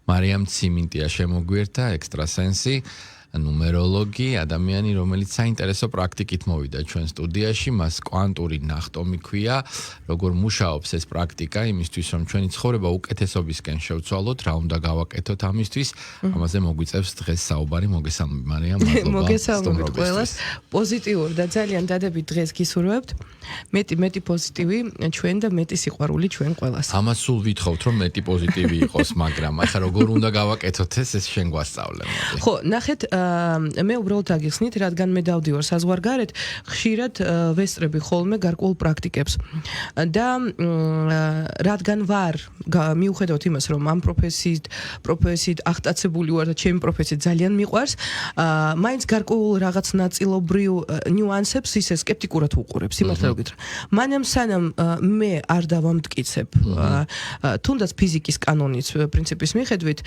მარიამ ციმინტია შემოგვიერთა ექსტრასენსი ნუმეროლოგი, ადამიანი, რომელიც საინტერესო პრაქტიკით მოვიდა ჩვენ სტუდიაში, მას კვანტური ნახტომი ქვია, როგორ მუშაობს ეს პრაქტიკა, იმისთვის რომ ჩვენი ცხოვრება უკეთესობისკენ შევცვალოთ, რა უნდა გავაკეთოთ ამისთვის, ამაზე მოგვიწევს დღეს საუბარი, მოგესალმები მარიამ, მადლობა. მოგესალმებით ყველას. პოზიტიურ და ძალიან დადებით დღეს გისურვებთ. მეტი პოზიტივი ჩვენ და მეტი სიყვარული ჩვენ ყველას. ამას სულ ვითხოვთ, რომ მეტი პოზიტივი იყოს, მაგრამ ახლა როგორ უნდა გავაკეთოთ ეს შენ გვასწავლე. ხო, ნახეთ მე უბრალოდ აგიხსნით, რადგან მე დავდივარ საზღვარგარეთ, ხშირად ვესწრები ხოლმე გარკვეულ პრაქტიკებს. და რადგან ვარ მიუხედავად იმას, რომ ამ პროფესიით აღტაცებული ვარ და ჩემი პროფესია ძალიან მიყვარს, მაინც გარკვეულ რაღაც ნაწილობრივ ნიუანსებს ისე სკეპტიკურად ვუყურებ, სიმართლე გითხრა. მანამ სანამ მე არ დავამტკიცებ, თუნდაც ფიზიკის კანონის პრინციპის მიხედვით,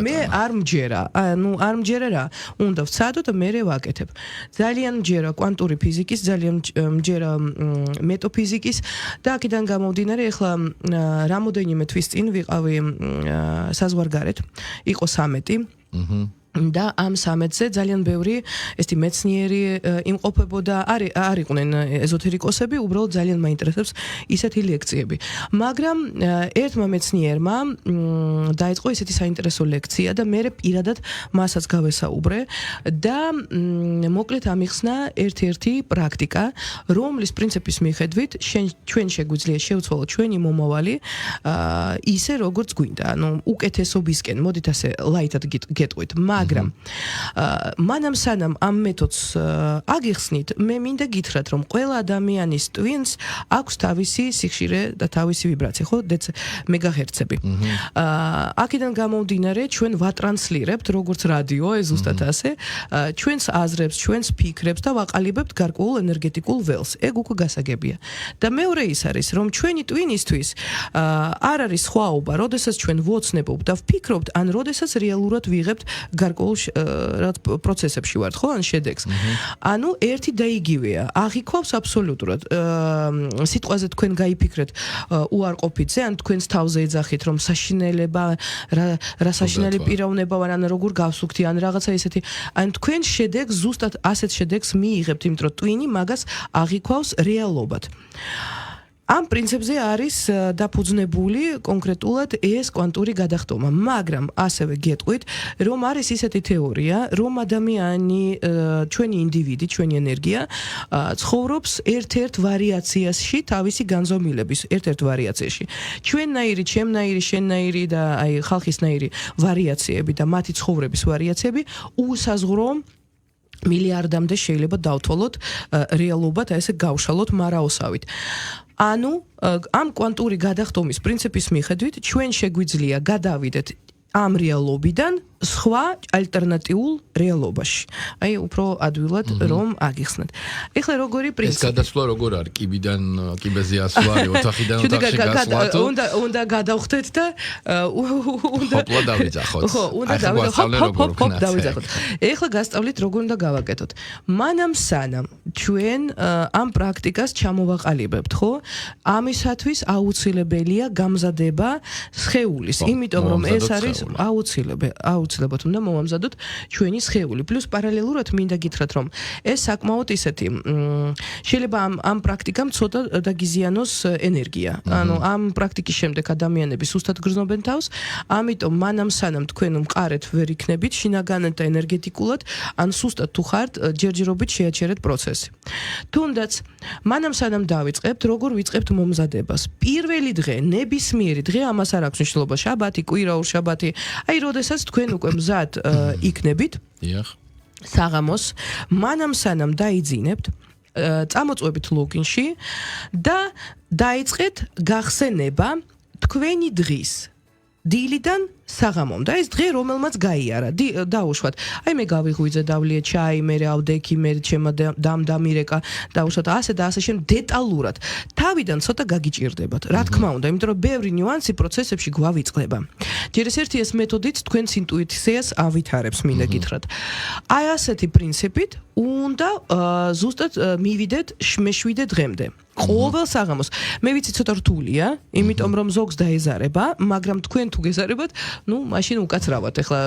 მე არ მჯერა. არ მჯერა რა, უნდა ვცადო და მე ვაკეთებ. ძალიან მჯერა კვანტური ფიზიკის, ძალიან მჯერა მეტოფიზიკის და აქედან გამომდინარე, ახლა რამოდენიმე თვის წინ ვიყავი საზღვარგარეთ, იყო 13. და ამ 13-ზე ძალიან ბევრი ესეთი მეცნიერი იმყოფებოდა, არ იყვნენ ეზოთერიკოსები, უბრალოდ ძალიან მაინტერესებს ისეთი ლექციები. მაგრამ ერთმა მეცნიერმა დაიწყო ესეთი საინტერესო ლექცია და მე პირადად მასაც გავესაუბრე და მოკლედ ამიხსნა ერთ-ერთი პრაქტიკა, რომლის პრინციპის მიხედვით ჩვენ შეგვიძლია შევცვალოთ ჩვენი მომავალი ისე როგორც გვინდა, ანუ უკეთესობისკენ, მოდით ასე ლაითად გეტყვით, მაგრამ მანამ სანამ ამ მეთოდს აგიხსნით, მე მინდა გითხრათ, რომ ყველა ადამიანის ტვინს აქვს თავისი სიხშირე და თავისი ვიბრაცია, ხო, მეგაჰერცები. აქედან გამომდინარე, ჩვენ ვატრანსლირებთ, როგორც რადიო, ეს ზუსტად ასე, ჩვენს აზრებს, ჩვენს ფიქრებს და ვაყალიბებთ გარკვეულ ენერგეტიკულ ველს. ეგ უკვე გასაგებია. და მეორე ის არის, რომ ჩვენი ტვინისთვის არ არის სხვაობა, როდესაც ჩვენ ვოცნებობთ და ვფიქრობთ, ან როდესაც რეალურად ვიღებთ გარკვეულ რაღაც პროცესებში ვართ, ხო, ან შედეგს. ანუ ერთი და იგივეა. აღიქვავს აბსოლუტურად. სიტყვაზე თქვენ გაიფიქრეთ უარყოფითზე, ან თქვენს თავზე ეძახით, რომ საშინელება, რა საშინელი პიროვნება ვარ, ან როგორ გავსუქთი, ან რაღაცა ისეთი. ან თქვენ შედეგს ზუსტად ასეთ შედეგს მიიღებთ, იმიტომ რომ ტვინი მაგას აღიქვავს რეალობად. ამ პრინციპზე არის დაფუძნებული კონკრეტულად ეს კვანტური გადახდომა, მაგრამ ასევე გეტყვით, რომ არის ისეთი თეორია, რომ ადამიანი, ჩვენი ინდივიდი, ჩვენი ენერგია ცხოვრობს ერთ-ერთ ვარიაციაში თავისი განზომილების, ერთ-ერთ ვარიაციაში. ჩვენნაირი, ჩემნაირი, შენნაირი და აი ხალხისნაირი ვარიაციები და მათი ცხოვრების ვარიაციები უსაზღვრო მილიარდამდე შეიძლება დავთვალოთ რეალობად, ესე გავშალოთ მარაოსავით. ანუ ამ კვანტური გადახდომის პრინციპის მიხედვით ჩვენ შეგვიძლია გადავიდეთ ამ რეალობიდან სხვა ალტერნატიულ რეალობაში. აი უფრო ადვილად რომ აგიხსნათ. ეხლა როგორი პრინციპი? ეს გადასვლა როგორ არის? კიბიდან კიბეზე ასვლა, ოთახიდან ოთახში გასვლა. უნდა გადავხდეთ და უნდა ჰოპლა დავიძახოთ. ხო, უნდა დავიძახოთ. ეხლა გასწავლით როგორ უნდა გავაკეთოთ. მანამ სანამ ჩვენ ამ პრაქტიკას ჩამოვაყალიბებთ, ხო? ამისათვის აუცილებელია გამზადება სხეულის, იმიტომ რომ ეს არის აუცილებლად უნდა მოვამზადოთ ჩვენი სხეული. პლუს პარალელურად მინდა გითხრათ, რომ ეს საკმაოდ ისეთი შეიძლება ამ პრაქტიკამ ცოტა დაგიზიანოს ენერგია. ანუ ამ პრაქტიკის შემდეგ ადამიანები სუსტად გრძნობენ თავს, ამიტომ მანამ სანამ თქვენ მყარეთ ვერ იქნებით შინაგანად და ენერგეტიკულად, ან სუსტად თუ ხართ, ჯერჯერობით შეაჩერეთ პროცესი. თუნდაც მანამ სანამ დავიწყებთ, როგორ ვიწყებთ მომზადებას. პირველი დღე, ნებისმიერი დღე, ამას არ აქვს მნიშვნელობა, შაბათი, კვირაურ შაბათი, აი როდესაც თქვენ უკვე მზად იქნებით, საღამოს, მანამ სანამ დაიძინებთ, წამოწვევით ლოგინში და დაიწყეთ გახსენება თქვენი დღის დილიდან საღამომდე. ეს დღე რომელმაც გაიარა, დაუშვათ. აი მე გავიღვიძე, დავლიე ჩაი, მე ავდექი, მე ჩემო დამირეკა, დაუშვათ ასე და ასე შემდეგ დეტალურად. თავიდან ცოტა გაგიჭირდებათ. რა თქმა უნდა, იმიტომ რომ ბევრი ნიუანსი პროცესებში გვავიწყდება. ჯერ ერთი ეს მეთოდით თქვენს ინტუიციას ავითარებს, მინდა გითხრათ. აი ასეთი პრინციპით უნდა ზუსტად მივიდეთ მეშვიდე დღემდე. ყოველ საღამოს. მე ვიცი ცოტა რთულია, იმიტომ რომ ზოგს დაეზარება, მაგრამ თქვენ თუ გეზარებათ, მაშინ უკაცრავად. ეხლა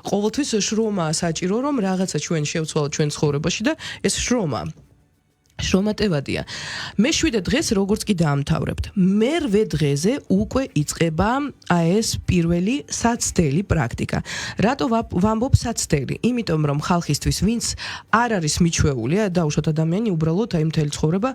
ყოველთვის შრომაა საჭირო, რომ რაღაცა ჩვენ შევცვალოთ ჩვენ ცხოვრებაში და ეს შრომატევადია. მე-7 დღეს როგორც კი დაამთავრებთ. მერვე დღეზე უკვე იწყება ეს პირველი საცდელი პრაქტიკა. რატო ვამბობ საცდელი? იმიტომ რომ ხალხისთვის ვინც არ არის მიჩვეულია, დაუშვათ ადამიანი უბრალოდ აი მთელი ცხოვრება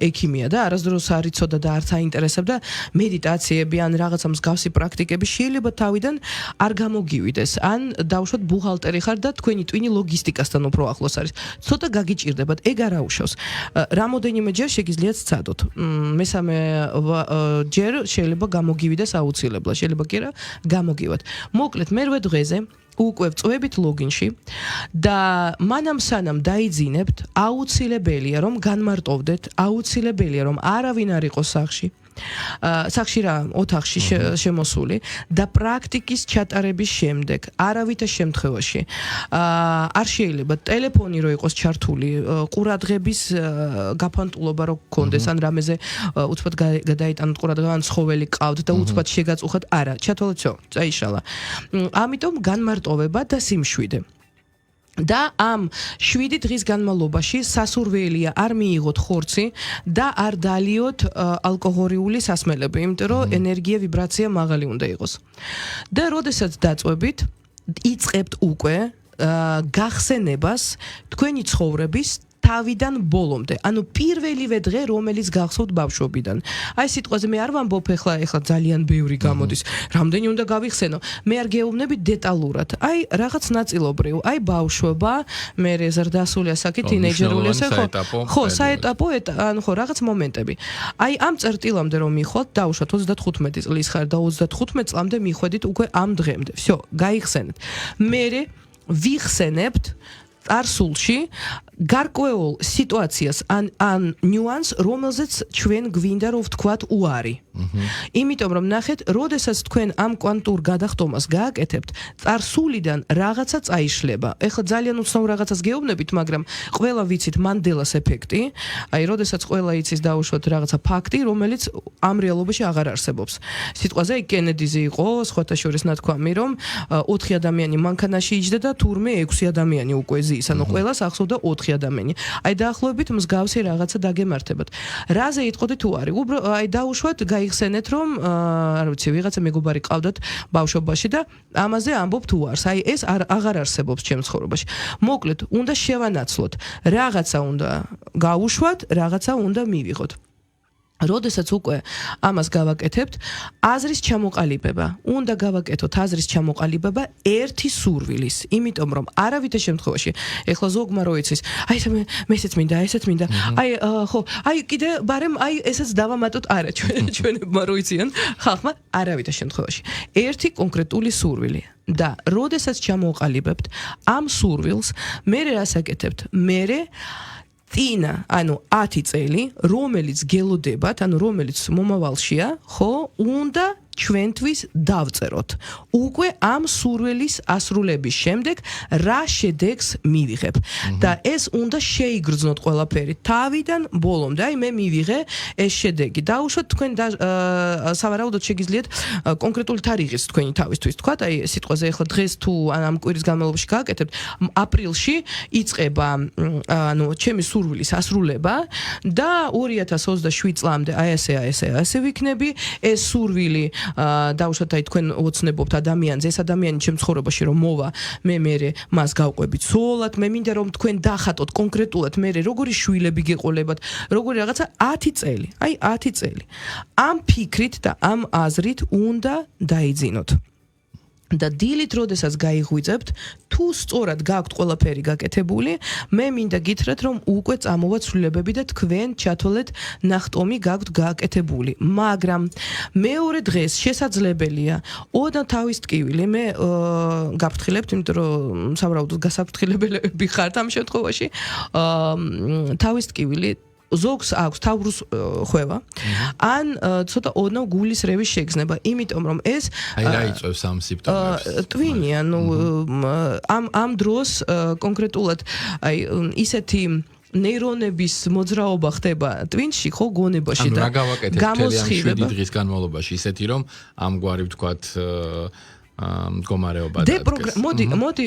ექიმია და არასდროს არ იცოდა და არც აინტერესებდა მედიტაციები ან რაღაცა მსგავსი პრაქტიკები შეიძლება თავიდან არ გამოგივიდეს. ან დაუშვათ ბუღალტერი ხარ და თქვენი ტვინი ლოგისტიკასთან უფრო ახლოს არის. ცოტა გაგიჭირდებათ, ეგ არ აუშავს. რამოდენიმე ჯერ შეგიძლიათ სცადოთ. მესამე ჯერ შეიძლება გამოგივიდეს აუცილებლად, შეიძლება კი არა გამოგივათ. მოკლედ მერვე დღეზე უკვე ვწვევით ლოგინში და მანამ სანამ დაიძინებთ, აუცილებელია რომ განმარტოვდეთ, აუცილებელია რომ არავინ არ იყოს სახში. სახში რა ოთახში შემოსული და პრაქტიკის ჩატარების შემდეგ არავითარ შემთხვევაში არ შეიძლება ტელეფონი რო იყოს ჩართული ყურადღების გაფანტულობა რო გქონდეს ან რამეზე უცბად გადაიტანოთ ყურადღება ან ცხოველი ყავთ და უცბად შეგაწუხათ არა ჩათვალეთ წაიშალა ამიტომ განმარტოვება და სიმშვიდე და ამ 7 დღის განმავლობაში სასურველია არ მიიღოთ ხორცი და არ დალიოთ ალკოჰოლიური სასმელები, იმიტომ რომ ენერგია, ვიბრაცია მაღალი უნდა იყოს. და როდესაც დაწვევით, იწყებთ უკვე გახსენებას თქვენი ცხოვრების თავიდან ბოლომდე. ანუ პირველივე დღე რომელიც გახსოვთ ბავშვობიდან. აი სიტყვაზე მე არ ვამბობ ეხლა ძალიან ბევრი გამოდის. რამდენი უნდა გავიხსენო? მე არ გეუბნები დეტალურად. აი რაღაც ნაწილობრივ. აი ბავშვობა, მე ზრდასული ასაკი, თინეიჯერული ასაკი, ხო, საეტაპო, ანუ ხო, რაღაც მომენტები. აი ამ წერტილამდე რომ მიხვალთ, დაუშვათ 35 წლის ხარ და 35 წლამდე მიხვედით უკვე ამ დღემდე. всё, გაიხსენეთ. მე ვიხსენებთ წარსულში გარკვეულ სიტუაციას ან ნიუანს, რომელზეც ჩვენ გვინდა რომ ვთქვათ უარი. იმიტომ რომ ნახეთ, როდესაც თქვენ ამ კვანტურ გადახტომას გააკეთებთ, წარსულიდან რაღაცა წაიშლება. ეხლა ძალიან უცნაურ რაღაცას გეუბნებით, მაგრამ ყველა ვიცით მანდელას ეფექტი. აი, როდესაც ყველა იცის დაუშვათ რაღაცა ფაქტი, რომელიც ამ რეალობაში აღარ არსებობს. სიტყვაზე კენედიზე იყო, სხვათა შორის ნათქვამი, რომ 4 ადამიანი მანქანაში იჯდა და თურმე 6 ადამიანი უკვე ზის, ანუ ყველას ახსოვდა 4 ადამიანი. აი დაახლოებით მსგავსი რაღაცა დაგემართებათ. რაზე იტყოდით უარი? აი დაუშვათ გაიხსენეთ რომ არ ვიცი ვიღაცა მეგობარი ყავდათ ბავშვობაში და ამაზე ამბობთ უარს. აი ეს აღარ არსებობს ჩემს ცხოვრებაში. მოკლედ, უნდა შევანაცვლოთ. რაღაცა უნდა გაუშვათ, რაღაცა უნდა მივიღოთ. როდესაც უკვე ამას გავაკეთებთ, აზრის ჩამოყალიბება. უნდა გავაკეთოთ აზრის ჩამოყალიბება ერთი სურვილის, იმიტომ რომ არავითარ შემთხვევაში, ეხლა ზოგმა რო იცის, აი მე ესეც მინდა, ესეც მინდა. აი ხო, აი კიდე ბარემ აი ესეც დავამატოთ, არა ჩვენებმა რო იციან, ხალხმა არავითარ შემთხვევაში. ერთი კონკრეტული სურვილი. და როდესაც ჩამოყალიბებთ ამ სურვილს, მე რას აკეთებთ? მე წინა, ანუ 10 წელი, რომელიც გელოდებათ, ანუ რომელიც მომავალშია, ხო, უნდა ჩვენთვის დავწეროთ. უკვე ამ სურვილის ასრულების შემდეგ რა შედეგს მივიღებ. და ეს უნდა შეიგრძნოთ ყველაფერი თავიდან ბოლომდე. აი მე მივიღე ეს შედეგი. დაუშვათ თქვენ სავარაუდოდ შეგიძლიათ კონკრეტული თარიღის თქვენი თავისთვის თქვათ, აი სიტყვაზე ეხლა დღეს თუ ამ კვირის განმავლობაში გააკეთებთ, აპრილში იწყება ანუ ჩემი სურვილის ასრულება და 2027 წლამდე აი ესე ვიქნები. ეს სურვილი დაუშვათ აი თქვენ ოცნებობთ ადამიანზე, ეს ადამიანი ჩემ ცხოვრებაში რომ მოვა, მე მას გავყვებით სოლად, მე მინდა რომ თქვენ დახატოთ კონკრეტულად მე როგორი შვილები გეყოლებათ, როგორი რაღაცა 10 წელი, აი 10 წელი. ამ ფიქრით და ამ აზრით უნდა დაიძინოთ. და დილით როდესაც გაიღვიძებთ, თუ სწორად გაქვთ ყველაფერი გაკეთებული, მე მინდა გითხრათ, რომ უკვე წამოვა ცვლილებები და თქვენ ჩათვალეთ ნახტომი გაქვთ გაკეთებული. მაგრამ მეორე დღეს შესაძლებელია ოდნა თავის ტკივილი, მე გაფრთხილებთ, იმიტომ რომ სავარაუდოდ გასაფრთხილებელები ხართ ამ შემთხვევაში, თავის ტკივილი ზოგს აქვს თავრუს ხვევა, ან ცოტა ოდნავ გულის რევის შეგრძნება, იმიტომ რომ ეს აი რა იწვევს ამ სიმპტომებს? ტვინი, ანუ ამ დროს კონკრეტულად აი ისეთი ნეირონების მოძრაობა ხდება twinში, ხო, გონებაში და გამოსხივება დღის განმავლობაში ისეთი რომ ამგვარი ვთქვათ მდგომარეობა მოდი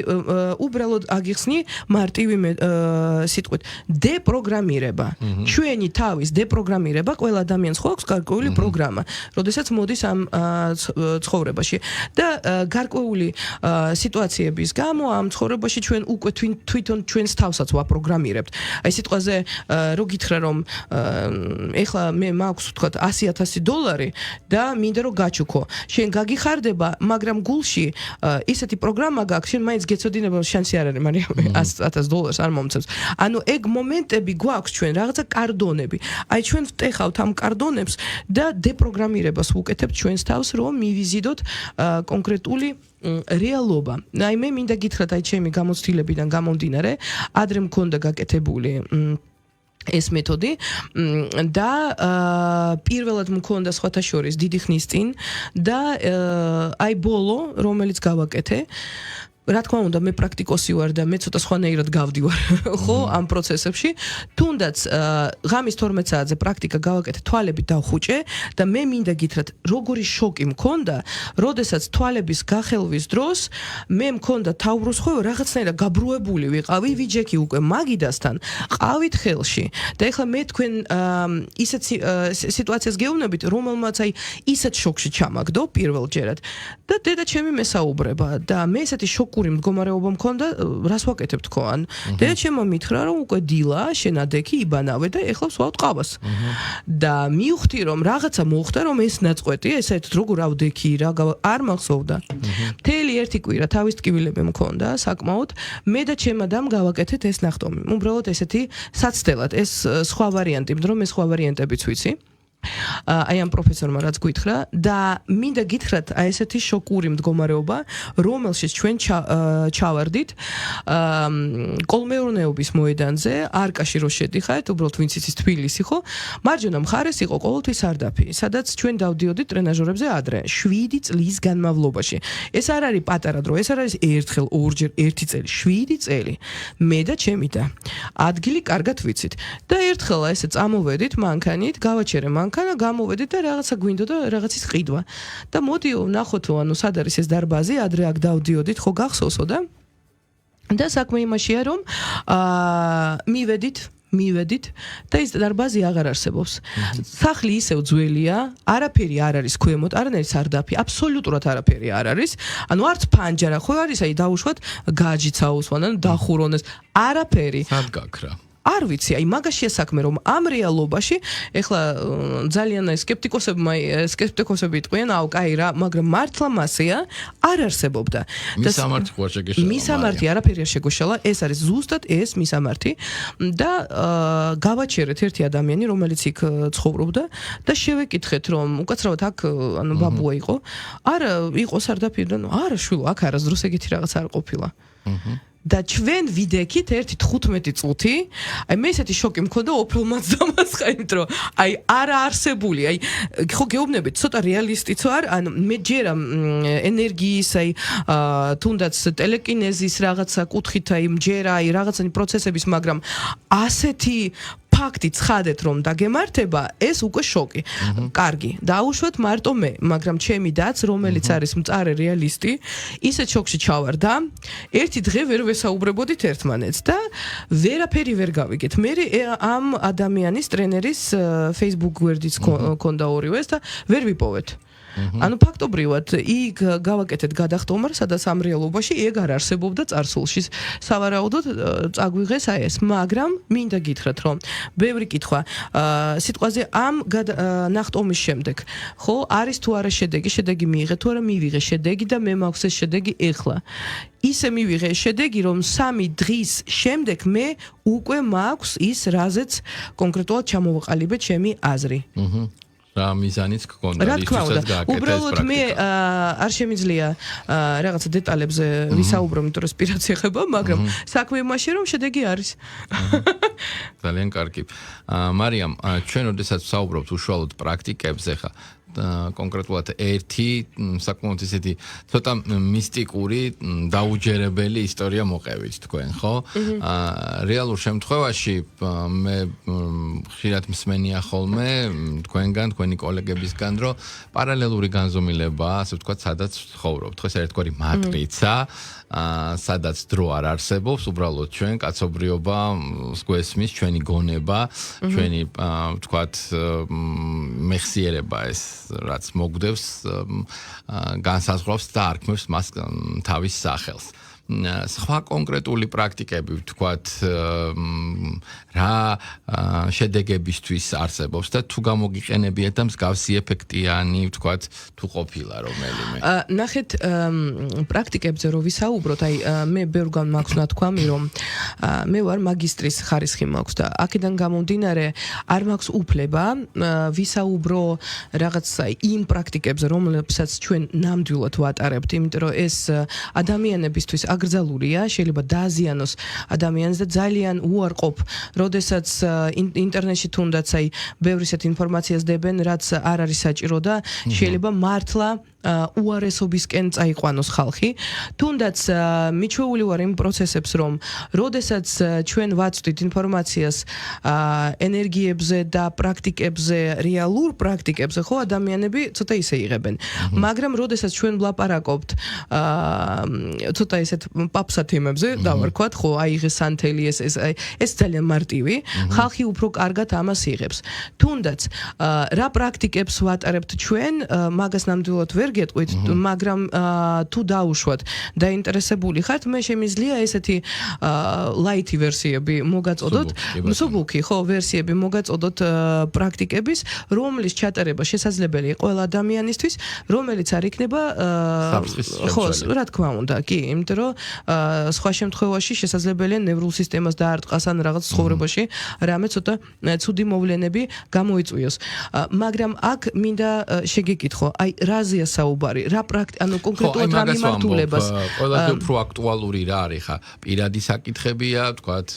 უბრალოდ აგიხსნი მარტივი სიტყვით დეპროგრამირება ჩვენი თავის დეპროგრამირება ყველა ადამიანს ხო აქვს გარკვეული პროგრამა როდესაც მოდის ამ ცხოვრებაში და გარკვეული სიტუაციების გამო ამ ცხოვრებაში ჩვენ უკვე თვითონ ჩვენს თავსაც ვაპროგრამირებთ აი სიტყვაზე რო გითხრა რომ ეხლა მე მაქვს ვთქვათ $100,000 და მინდა რომ გაჩუქო შენ გაგიხარდება მაგრამ ისეთი პროგრამა გაქვს, შენ მაინც გეცოდინება შანსი არ არის, მაგრამ $100,000 არ მომწევს. ანუ ეგ მომენტები გვაქვს ჩვენ, რაღაცა კარდონები. აი ჩვენ ვტეხავთ ამ კარდონებს და დეპროგრამირებას ვუკეთებთ ჩვენს თავს, რომ მივიზიდოთ კონკრეტული რეალობა. აი მე მინდა გითხრათ აი ჩემი გამოცდილებიდან გამომდინარე, ადრე მქონდა გაკეთებული ეს მეთოდი და პირველად მქონდა სხვათა შორის დიდი ხნის წინ და აი ბოლო რომელიც გავაკეთე რა თქმა უნდა მე პრაქტიკოსი ვარ და მე ცოტა სხვანაირად გავდივარ ხო ამ პროცესებში თუნდაც ღამის 12 საათზე პრაქტიკა გავაკეთე თვალები დავხუჭე და მე მინდა გითხრათ როგორი შოკი მქონდა როდესაც თვალების გახელვის დროს მე მქონდა თავბრუსხოვი რაღაცნაირად გაბრუებული ვიყავი ვიჯექი უკვე მაგიდასთან ყავით ხელში და ეხლა მე თქვენ ისეთ სიტუაციას გეუბნებით რომელმაც აი ისეთ შოკში ჩამაგდო პირველჯერად და დედა ჩემი მესაუბრება და მე ესეთი შოკი მდგომარეობა მქონდა, რას ვაკეთებ თქო, ან დედა ჩემმა მითხრა, რომ უკვე დილა, შენ ადექი იბანავე და ეხლა ვსვავ ყავას. და მივხვდი, რომ რაღაცა მოხდა, რომ ეს ნაწყვეტი, ესეთ როგორ ავდექი, რა არ მახსოვდა. მთელი ერთი კვირა თავის ტკივილები მქონდა, საკმაოდ, მე და ჩემ ადამ გავაკეთეთ ეს ნახტომი. უბრალოდ ესეთი საცდელად, ეს სხვა ვარიანტი, რომ მე სხვა ვარიანტებიც ვიცი. აი ამ პროფესორმა რაც გითხრა და მინდა გითხრათ აი ესეთი შოკური მდგომარეობა რომელშიც ჩვენ ჩავარდით კოლმეურნეობის მოედანზე არკაში რო შედიხართ უბრალოდ ვინც იცის თბილისი ხო მარჯვენა მხარეს იყო ყოველთვის სარდაფი სადაც ჩვენ დავდიოდით ტრენაჟორებზე ადრე 7 წლის განმავლობაში ეს არ არის პატარა დრო ეს არ არის ერთხელ ორჯერ ერთი წელი 7 წელი მე და ჩემი და ადგილი კარგად ვიცით და ერთხელ ესე წამოვედით მანქანით გავაჩერე მანქანა გამოვედით და რაღაცა გვინდო და რაღაცის ყიდვა და მოდი ნახოთო ანუ სად არის ეს დარბაზი ადრე აქ დავდიოდით ხო გახსოვსო და საქმე იმაშია რომ მივედით და ეს დარბაზი აღარ არსებობს. სახლი ისევ ძველია, არაფერი არ არის ქვემოთ, არანაირი სარდაფი, აბსოლუტურად არაფერი არ არის. ანუ არც ფანჯარა ხო არის, აი დაუშვათ გაჯიც აუსვან, ანუ დახურონეს, არაფერი. სად გაქრა? არ ვიცი, აი მაგაშია საქმე რომ ამ რეალობაში ეხლა ძალიან სკეპტიკოსები იტყვიან, აუ, კაი რა, მაგრამ მართლა მასეა არ არსებობდა. მისამართი ხო შეგეშალა. მისამართი არაფერი არ შეგეშალა, ეს არის ზუსტად ეს მისამართი და გავაჩერეთ ერთი ადამიანი, რომელიც იქ ცხოვრობდა და შევეკითხეთ, რომ უკაცრავად აქ ანუ ბაბუა იყო. არა, იყო სარდაფიდან, არა შვილო, აქ არასდროს ეგეთი რაღაც არ ყოფილა. და ჩვენ ვიდექით ერთი 15 წუთი, აი მე ესეთი შოკი მქონდა ოფრალმაც დამასხაით, რომ აი არა არსებული, აი ხო გეუბნებით, ცოტა რეალისტიც ვარ, ანუ მე ჯერა ენერგიის, აი თუნდაც ტელეკინეზის რაღაცა კუთხით, აი ჯერა აი რაღაცანი პროცესების, მაგრამ ასეთი ფაქტი ცხადეთ რომ დაგემართება ეს უკვე შოკი. კარგი, დაუშვათ მარტო მე, მაგრამ ჩემი დაც, რომელიც არის მწარე რეალისტი, ისეთ შოკში ჩავარდა. ერთი დღე ვერ ვესაუბრებოდით ერთმანეთს და ვერაფერი ვერ გავიგეთ. მე ამ ადამიანის ტრენერის Facebook გვერდიც ქონდა ორივეს და ვერ ვიპოვეთ. ანუ ფაქტობრივად იქ გავაკეთეთ გადახტომა, სადაც ამ რეალობაში ეგ არ არსებობდა წარსულში. სავარაუდოდ წაგვიღეს აი ეს, მაგრამ მინდა გითხრათ, რომ ბევრი კითხვა სიტყვაზე ამ ნახტომის შემდეგ, ხო, არის თუ არა შედეგი მიიღე თუ არა მივიღე შედეგი და მე მაქვს ეს შედეგი ეხლა. ისე მივიღე შედეგი, რომ 3 დღის შემდეგ მე უკვე მაქვს ის, რაზეც კონკრეტულად ჩამოვაყალიბე ჩემი აზრი. რა მიზანიც გქონდა რა თქმა უნდა, უბრალოდ მე არ შემიძლია რაღაცა დეტალებზე ვისაუბრო, იმიტომ რომ სპირაცია ხება, მაგრამ საქმე იმაშია, რომ შედეგი არის. ძალიან კარგი. მარიამ, ჩვენ ოდესაც ვსაუბრობთ უშუალოდ პრაქტიკებზე ხა კონკრეტულად ერთი საკმაოდ ისეთი ცოტა მისტიკური დაუჯერებელი ისტორია მოყევით თქვენ, ხო? რეალურ შემთხვევაში მე ხშირად მსმენია ხოლმე თქვენგან, თქვენი კოლეგებისგან, რომ პარალელური განზომილებაა, ასე ვთქვათ, სადაც ცხოვრობთ. ხო, ეს ერთგვარი მატრიცა, სადაც დრო არ არსებობს, უბრალოდ ჩვენ კაცობრიობა გვესმის, ჩვენი გონება, ჩვენი ვთქვათ, მეხსიერება ეს რაც მოგდევს განსაზღვრავს და არქმევს მას თავის სახელს. სხვა კონკრეტული პრაქტიკები ვთქვათ რა შედეგებისთვის არსებობს და თუ გამოგიყენებიათ და მსგავსი ეფექტიანი ვთქვათ თუ ყოფილა რომელიმე. ნახეთ პრაქტიკებზე რო ვისაუბროთ, აი მე ბევრგან მაქვს ნათქვამი რომ მე ვარ მაგისტრის ხარისხი მაქვს და აქედან გამომდინარე არ მაქვს უფლება ვისაუბრო რაღაც იმ პრაქტიკებზე რომლებსაც ჩვენ ნამდვილად ვატარებთ, იმიტომ რომ ეს ადამიანებისთვის აგრძალულია, შეიძლება დააზიანოს ადამიანს და ძალიან უარყოფ, როდესაც ინტერნეტში თუნდაც აი ბევრი ისეთ ინფორმაციას დებენ, რაც არ არის საჭირო და შეიძლება მართლა უარესობისკენ წაიყვანოს ხალხი. თუნდაც მიჩვეული ვარ იმ პროცესებს, რომ როდესაც ჩვენ ვაწვდით ინფორმაციას ენერგიებზე და პრაქტიკებზე, რეალურ პრაქტიკებზე, ხო, ადამიანები ცოტა ისე იღებენ. მაგრამ როდესაც ჩვენ ვლაპარაკობთ ცოტა ისეთ პაპსა თემებზე, დავარქვათ, ხო, აიღეს სანთელი ეს ძალიან მარტივი, ხალხი უფრო კარგად ამას იღებს. თუნდაც რა პრაქტიკებს ვატარებთ ჩვენ, მაგას ნამდვილად ვერ გეტყვით, მაგრამ თუ დაუშვათ დაინტერესებული ხართ, მე შემიძლია ესეთი ლაითი ვერსიები მოგაწოდოთ, მსუბუქი, ხო, ვერსიები მოგაწოდოთ პრაქტიკების, რომლის ჩატარება შესაძლებელია ყველა ადამიანისთვის, რომელიც არ იქნება ხო, რა თქმა უნდა, კი, იმიტომ რომ სხვა შემთხვევაში შესაძლებელია ნევრულ სისტემას დაარტყას ან რაღაც ცხოვრებაში რამე ცოტა ცუდი მოვლენები გამოიწვიოს. მაგრამ აქ მინდა შეგეკითხო, აი რაზეა საუბარი, რა ანუ კონკრეტულად რა მიმართულებას? ყველაზე უფრო აქტუალური რა არის ხა? პირადი საკითხებია, ვთქვათ,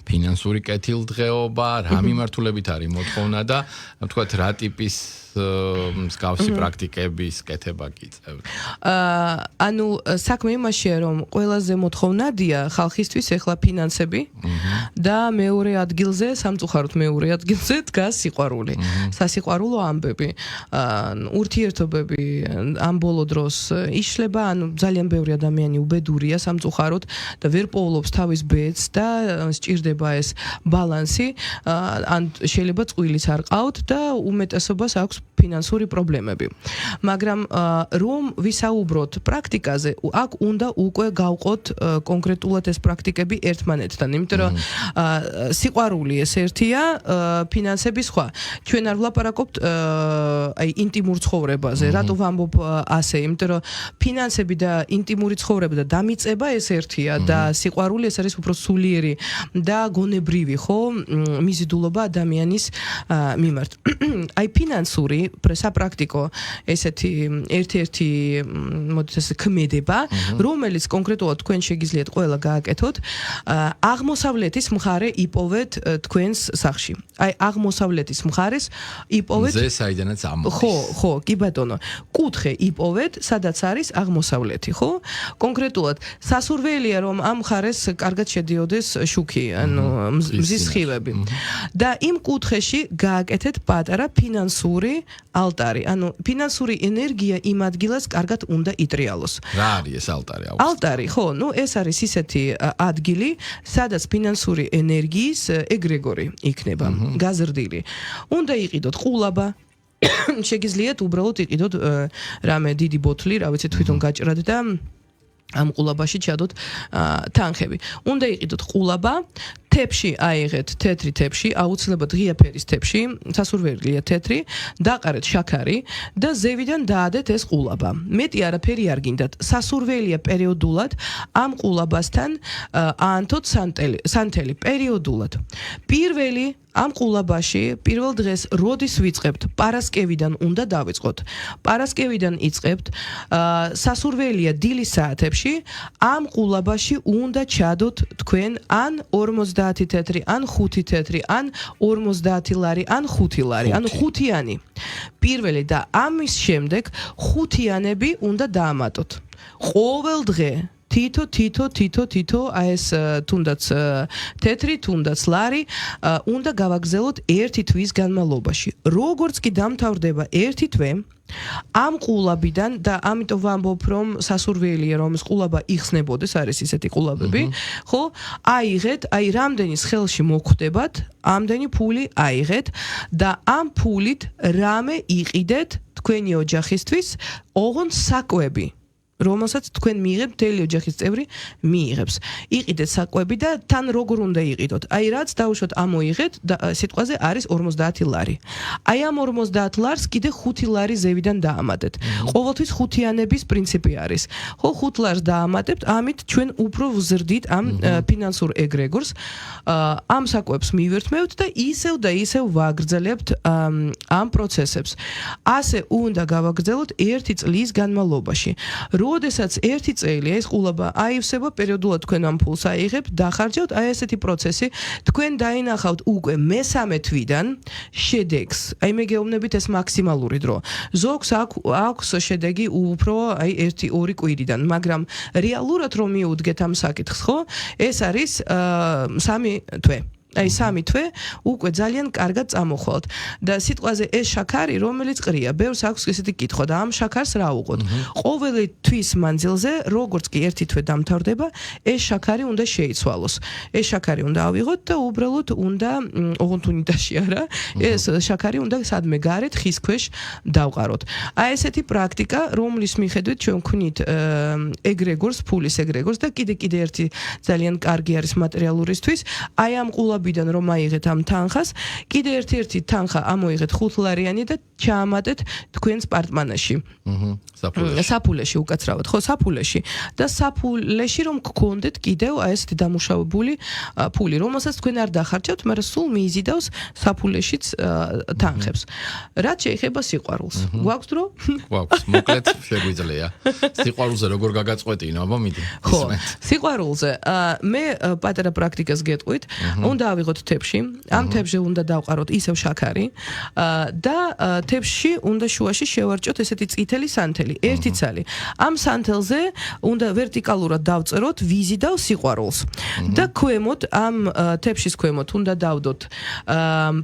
ფინანსური კეთილდღეობა, რა მიმართულებით არის მოთხოვნა და ვთქვათ, რა ტიპის მსგავსი პრაქტიკების კეთება გიწევთ? ანუ საქმე იმაშია, რომ ყველაზე მოთხოვნადია ხალხისთვის ეხლა ფინანსები და მეორე ადგილზე, სამწუხაროდ მეორე ადგილზე დგას სიყვარული. სასიყვარულო ამბები, ურთიერთობები ამ ბოლო დროს იშლება, ანუ ძალიან ბევრი ადამიანი უბედურია სამწუხაროდ და ვერ პოულობს თავის ბედს და სჭირდება ეს ბალანსი, ან შეიძლება წვილიც არ ყავთ და უმეტესობას აქვს ფინანსური პრობლემები. მაგრამ რომ ვისაუბროთ პრაქტიკაზე, აქ უნდა უკვე გავყოთ კონკრეტულად ეს პრაქტიკები ერთმანეთთან, იმიტომ რომ სიყვარული ეს ერთია, ფინანსები სხვა. ჩვენ არ ვლაპარაკობთ აი ინტიმურ ცხოვრებაზე, რატო ვამბობ ასე, იმიტომ რომ ფინანსები და ინტიმური ცხოვრება და დამიწება ეს ერთია და სიყვარული ეს არის უფრო სულიერი და გონებრივი, ხო, მიზიდულობა ადამიანის მიმართ. აი ფინანსური საპრაქტიკო ესეთი ერთ-ერთი მოდით ასე ქმედება, რომელიც კონკრეტულად თქვენ შეგიძლიათ ყველა გააკეთოთ, აღმოსავლეთის მხარე იპოვეთ თქვენს სახლში. აი აღმოსავლეთის მხარეს იპოვეთ ზე საიდანაც ამოდის. ხო, კი ბატონო. კუთხე იპოვეთ, სადაც არის აღმოსავლეთი, ხო? კონკრეტულად სასურველია, რომ ამ მხარეს კარგად შედიოდეს შუქი, ანუ მზის სხივები. და იმ კუთხეში გააკეთეთ პატარა ფინანსური ალტარი. ანუ ფინანსური ენერგია იმ ადგილას კარგად უნდა იტრიალოს. რა არის ეს ალტარი? ალტარი, ხო, ნუ ეს არის ისეთი ადგილი, სადაც ფინანსური ენერგიის ეგრეგორი იქნება, გაზრდილი. უნდა იყიდოთ ყულაბა, შეგიძლიათ უბრალოდ იყიდოთ რამე დიდი ბოთლი, რა ვიცი, თვითონ გაჭრათ და ამ ყულაბაში ჩადოთ თანხები. უნდა იყიდოთ ყულაბა, თებში აიღეთ თეთრი თებში, აუცილებლად ღია ფერის თებში, სასურველია თეთრი, დაყარეთ შაქარი და ზევიდან დაადეთ ეს ყულაბა. მეტი არაფერი არ გინდათ. სასურველია პერიოდულად ამ ყულაბასთან აანთოთ სანთელი პერიოდულად. პირველი ამ ყულაბაში პირველ დღეს როდის ვიწყებთ? პარასკევიდან უნდა დავიწყოთ. პარასკევიდან იწყებთ, სასურველია დილის საათებში, ამ ყულაბაში უნდა ჩადოთ თქვენ ან 50 თეთრი, ან 5 თეთრი, ან 50 ლარი, ან 5 ლარი, ანუ ხუთიანი. პირველი და ამის შემდეგ ხუთიანები უნდა დაამატოთ. ყოველ დღე თითო აი ეს თუნდაც თეთრი, თუნდაც ლარი უნდა გავაგზავნოთ ერთი თვის განმავლობაში. როგორც კი დამთავრდება ერთი თვე, ამ ყულაბიდან და ამიტომ ვამბობ რომ სასურველია რომ ეს ყულაბა იხსნებოდეს, არის ისეთი ყულაბები, ხო? აიღეთ, აი რამდენის ხელში მოხვდებათ, ამდენი ფული აიღეთ და ამ ფულით რამე იყიდეთ თქვენი ოჯახისთვის, ოღონდ საკვები. რომელსაც თქვენ მიიღებთ, მთელი ოჯახის წევრი მიიღებს. იყიდეთ საკვები და თან როგორ უნდა იყიდოთ. აი რაც დავუშვათ ამოიღეთ და სიტყვაზე არის 50 ლარი. აი ამ 50 ლარს კიდე 5 ლარი ზევიდან დაამატეთ. ყოველთვის ხუთიანების პრინციპი არის. ხო, 5 ლარს დაამატებთ, ამით ჩვენ უფრო ვზრდით ამ ფინანსურ ეგრეგორს. ამ საკვებს მივერთმევთ და ისევ ვაგრძელებთ ამ პროცესებს. ასე უნდა გავაგრძელოთ 1 წლის განმავლობაში. როდესაც 1 წელი ეს ყულაბა აივსება, პერიოდულად თქვენ ამ ფულს აიღებთ, დახარჯავთ, აი ესეთი პროცესი, თქვენ დაინახავთ უკვე მესამე თვიდან შედეგს. აი მე გეუბნებით ეს მაქსიმალური დრო. ზოგს აქვს შედეგი უფრო აი 1-2 კვირიდან, მაგრამ რეალურად რომ მიუდგეთ ამ საკითხს, ხო? ეს არის 3 თვე. აი 3 თვე უკვე ძალიან კარგად წამოხვალთ და სიტყვაზე ეს შაქარი რომელიც ყრია, ბევრს აქვს ესეთი კითხვა და ამ შაქარს რა უყოთ? ყოველი თვის მანძილზე, როგორც კი 1 თვე დამთავრდება, ეს შაქარი უნდა შეიცვალოს. ეს შაქარი უნდა ავიღოთ და უბრალოდ უნდა ოღონდ უნიტაში არა, ეს შაქარი უნდა სადმე გარეთ ხის ქვეშ დავყაროთ. აი ესეთი პრაქტიკა, რომლის მიხედვით ჩვენ ვქნით ეგრეგორს, ფულის ეგრეგორს და კიდე ერთი ძალიან კარგი არის მატერიალურისთვის, აი ამ ყულაბიდან რომ აიღეთ ამ თანხას, კიდე ერთი თანხა ამოიღეთ 5 ლარიანი და ჩაამატეთ თქვენს პარტმანაში. საფულეში უკაცრავად, ხო, საფულეში. და საფულეში რომ გქონდეთ კიდევ აი ესეთი დამუშავებული ფული, რომელსაც თქვენ არ დახარჯავთ, მაგრამ სულ მიიზიდავს საფულეშიც თანხებს. რაც შეეხება სიყვარულს. გვაქვს დრო? გვაქვს, მოკლედ შეგვიძლია. სიყვარულზე როგორ გაგაწყვეტინო, აბა მიდი. ხო, სიყვარულზე მე პატარა პრაქტიკას გეტყვით. უნდა ავიღოთ თებში, ამ თებში უნდა დავყაროთ ისევ შაქარი და თებში უნდა შუაში შევარჭოთ ესეთი წითელი სანთელი, 1 ცალი. ამ სანთელზე უნდა ვერტიკალურად დავწეროთ ვიზი და სიყვარულს. და ქვემოთ ამ თებშის ქვემოთ უნდა დავდოთ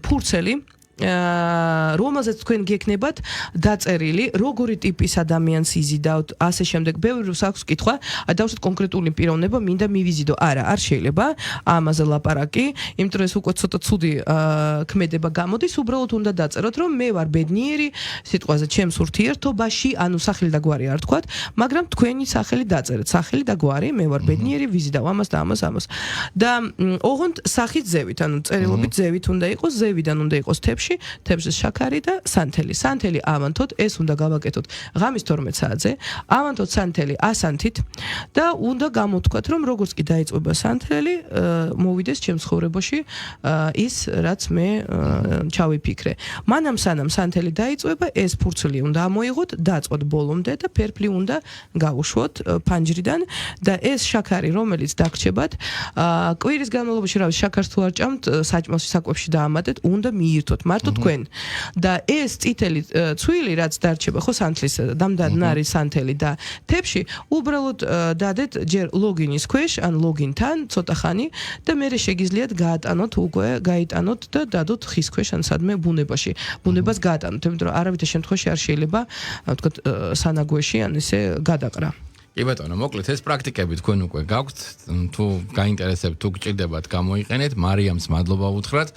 ფურცელი, რომელზეც თქვენ გექნებათ დაწერილი, როგორი ტიპის ადამიანს იზიდავთ, ასე შემდეგ. ბევრს აქვს კითხვა, დავსვათ კონკრეტული პიროვნება, მინდა მივიზიდო. არა, არ შეიძლება ამაზე ლაპარაკი, იმიტომ რომ ეს უკვე ცოტა ცუდი ქმედება გამოდის, უბრალოდ უნდა დაწეროთ, რომ მე ვარ ბედნიერი, სიტყვაზე ჩემს ურთიერთობაში, ანუ სახელი და გვარი არ თქვათ, მაგრამ თქვენი სახელი დაწერეთ, სახელი და გვარი, მე ვარ ბედნიერი, ვიზიდავ ამას და ამას. და ოღონდ სახით ზევით, ანუ წერილობით ზევით უნდა იყოს, ზევიდან უნდა იყოს თებში, თებში შაქარი და სანთელი. სანთელი ავანთოთ, ეს უნდა გავაკეთოთ ღამის 12 საათზე. ავანთოთ სანთელი 100-ით და უნდა გამოთქვათ, რომ როგორც კი დაიწყება სანთელი, მოვიდეს ჩემს ცხოვრებაში ის, რაც მე ჩავიფიქრე. მანამ სანამ სანთელი დაიწყება, ეს ფურცელი უნდა ამოიღოთ, დაწყოთ ბოლომდე და ფერფლი უნდა გავუშვოთ ფანჯრიდან და ეს შაქარი, რომელიც დაგრჩებათ, კვირის განმავლობაში რა შაქარს თუ არ ჭამთ, საჭმელში საკვებში დაამატეთ, უნდა მიირთოთ მარტო თქვენ. და ეს წითელი ცვილი, რაც დარჩება, ხო, სანთლის დამდანარი სანთელი და თებში, უბრალოდ დადეთ ჯერ ლოგინის ქვეშ, ან ლოგინთან ცოტა ხანი და მერე შეგიძლიათ გაატანოთ, უკვე გაიტანოთ და დადოთ ხის ქვეშ, ან სადმე ბუნებაში. ბუნებას გაატანოთ, იმიტომ რომ არავითარ შემთხვევაში არ შეიძლება, ვთქვათ, სანაგვეში ან ესე გადაყრა. კი ბატონო, მოკლედ ეს პრაქტიკები თქვენ უკვე გაქვთ, თუ გაინტერესებთ, თუ გჭირდებათ, გამოიყენეთ. მარიამს მადლობა უთხრათ.